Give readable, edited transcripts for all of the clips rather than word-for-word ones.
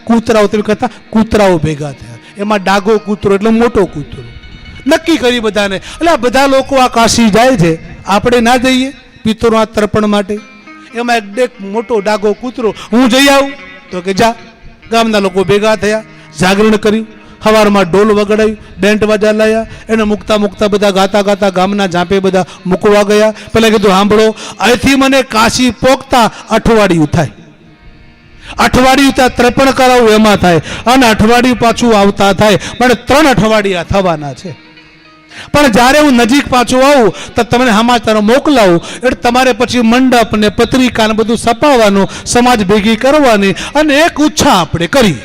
કૂતરાઓ તેમ કરતા કૂતરાઓ ભેગા થયા. એમાં ડાઘો કૂતરો એટલે મોટો કૂતરો. નક્કી કરી બધાને, એટલે આ બધા લોકો આ કાશી જાય છે, આપણે ના જઈએ પિતરોના તર્પણ માટે? એમાં એક મોટો ડાઘો કૂતરો, હું જઈ આવું તો કે જા. ગામના લોકો ભેગા થયા, જાગરણ કર્યું, સવારમાં ઢોલ વગાડાયું, બેન્ટ વાજા લાયા, એને મૂકતા મૂકતા બધા ગાતા ગાતા ગામના ઝાંપે બધા મૂકવા ગયા. પેલા કીધું સાંભળો, અહીંથી મને કાશી પોકતા અઠવાડિયું થાય, અઠવાડિયું ત્યાં તર્પણ કરાવું એમાં થાય, અને અઠવાડિયું પાછું આવતા થાય, પણ 3 અઠવાડિયા થવાના છે. પણ જ્યારે હું નજીક પાછું આવું તો તમને સમાચાર મોકલાવું, એટલે તમારે પછી મંડપ ને પત્રિકા ને બધું છપાવવાનું, સમાજ ભેગી કરવાની, અને એક ઉચ્છા આપણે કરીએ.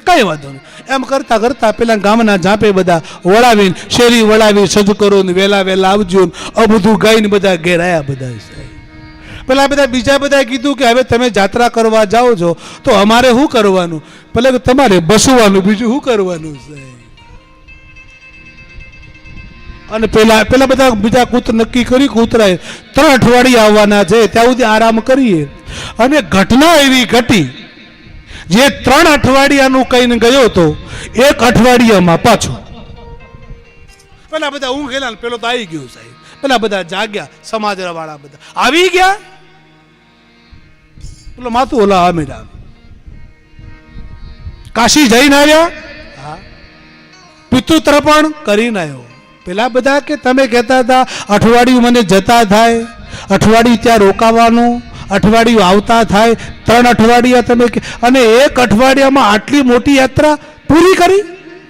કઈ વાંધો નહીં. એમ કરતા કરતા પેલા ગામના ઝાંપે બધા વળાવીને, શેરી વળાવી, સજ કરો ને વહેલા વહેલા આવજો, આ બધું ગાઈને બધા ઘેર આવ્યા. બધા પેલા બધા બીજા બધા કીધું કે હવે તમે જાત્રા કરવા જાઓ છો તો અમારે શું કરવાનું? પેલા કે તમારે બસવાનું, બીજું શું કરવાનું છે? અને પેલા બધા બીજા કૂતર નક્કી કરી, કૂતરાએ 3 અઠવાડિયા આવવાના છે, ત્યાં સુધી આરામ કરીએ. અને ઘટના એવી ઘટી, જે 3 અઠવાડિયાનું કહીને ગયો હતો, 1 અઠવાડિયામાં પાછો. પેલા બધા ઊંઘેલા ને પેલો તો આવી ગયો સાહેબ. પેલા બધા જાગ્યા, સમાજ વાળા બધા આવી ગયા. પેલો માથું ઓલા આમેરા કાશી જઈને આવ્યા, પિતૃ તર્પણ કરીને આવ્યો. પેલા બધા કે તમે કહેતા હતા અઠવાડિયું મને જતા થાય, અઠવાડિયું ત્યાં રોકાવાનું, અઠવાડિયું આવતા થાય, 3 અઠવાડિયા તમે, અને 1 અઠવાડિયામાં આટલી મોટી યાત્રા પૂરી કરી.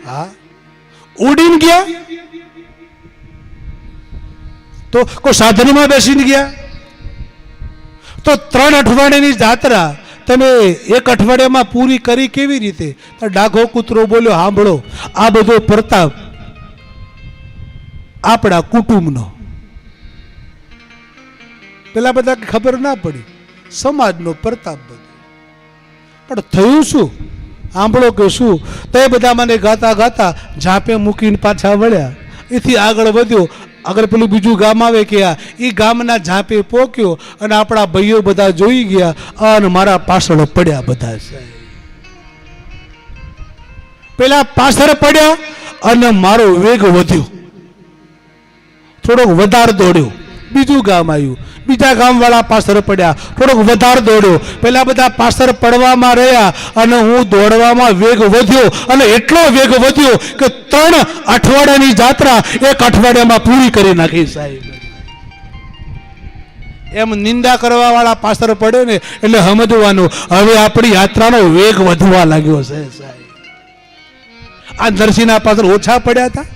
હા, ઉડીને ગયા તો કોઈ સાધનમાં બેસીને ગયા? તો 3 અઠવાડિયાની જાત્રા તમે 1 અઠવાડિયામાં પૂરી કરી કેવી રીતે? તો ડાઘો કૂતરો બોલ્યો, સાંભળો, આ બધો પ્રતાપ આપણા કુટુંબનો. પેલા બધા ખબર ના પડી, સમાજનો પ્રતાપ બધો. પણ થયું શું? સાંભળો કે શું? તો એ બધા મને ગાતા ગાતા ઝાંપે મૂકીને પાછા વળ્યા. એથી આગળ વધ્યો, આગળ પેલું બીજું ગામ આવે કે એ ગામના ઝાંપે પોક્યો, અને આપણા ભાઈઓ બધા જોઈ ગયા, અને મારા પાછળ પડ્યા બધા. પેલા પાછળ પડ્યા અને મારો વેગ વધ્યો, થોડોક વધારે દોડ્યો. બીજું ગામ આવ્યું, બીજા ગામ વાળા પાછળ પડ્યા, થોડોક વધારે દોડ્યો. પેલા બધા પાછળ પડવામાં રહ્યા, અને હું દોડવામાં વેગ વધ્યો, અને એટલો વેગ વધ્યો કે 3 અઠવાડિયાની જાત્રા 1 અઠવાડિયામાં પૂરી કરી નાખી સાહેબ. એમ નિંદા કરવા વાળા પાછળ પડે ને એટલે સમજવાનું, હવે આપણી યાત્રાનો વેગ વધવા લાગ્યો છે સાહેબ. આ નરસિંહના પાછળ ઓછા પડ્યા હતા.